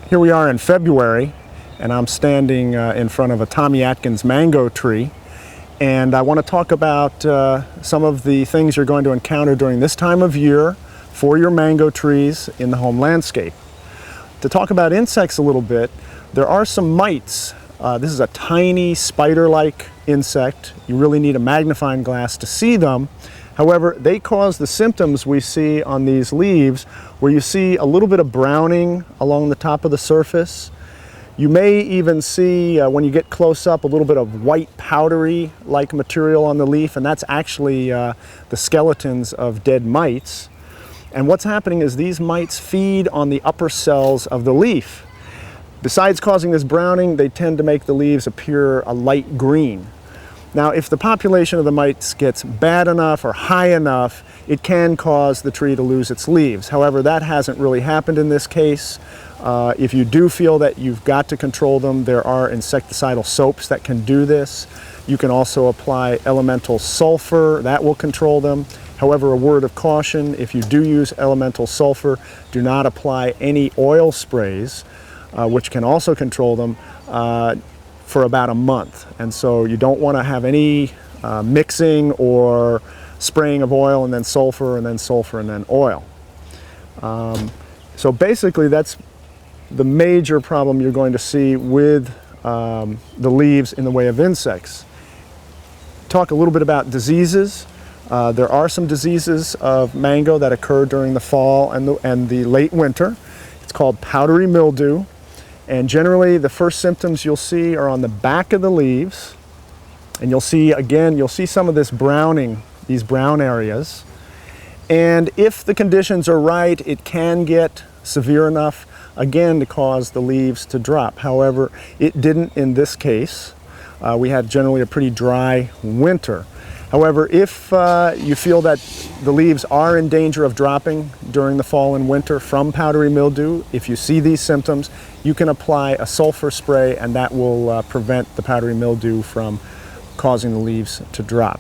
Here we are in February, and I'm standing in front of a Tommy Atkins mango tree, and I want to talk about some of the things you're going to encounter during this time of year for your mango trees in the home landscape. To talk about insects a little bit, there are some mites. This is a tiny spider-like insect. You really need a magnifying glass to see them. However, they cause the symptoms we see on these leaves, where you see a little bit of browning along the top of the surface. You may even see, when you get close up, a little bit of white powdery-like material on the leaf, and that's actually the skeletons of dead mites. And what's happening is these mites feed on the upper cells of the leaf. Besides causing this browning, they tend to make the leaves appear a light green. Now, if the population of the mites gets bad enough or high enough, it can cause the tree to lose its leaves. However, that hasn't really happened in this case. If you do feel that you've got to control them, there are insecticidal soaps that can do this. You can also apply elemental sulfur. That will control them. However, a word of caution, if you do use elemental sulfur, do not apply any oil sprays, which can also control them, for about a month. And so you don't want to have any mixing or spraying of oil and then sulfur and then sulfur and then oil. So basically that's the major problem you're going to see with the leaves in the way of insects. Talk a little bit about diseases. There are some diseases of mango that occur during the fall and the late winter. It's called powdery mildew. And generally, the first symptoms you'll see are on the back of the leaves. And you'll see some of this browning, these brown areas. And if the conditions are right, it can get severe enough, again, to cause the leaves to drop. However, it didn't in this case. We had generally a pretty dry winter. However, if you feel that the leaves are in danger of dropping during the fall and winter from powdery mildew, if you see these symptoms, you can apply a sulfur spray, and that will prevent the powdery mildew from causing the leaves to drop.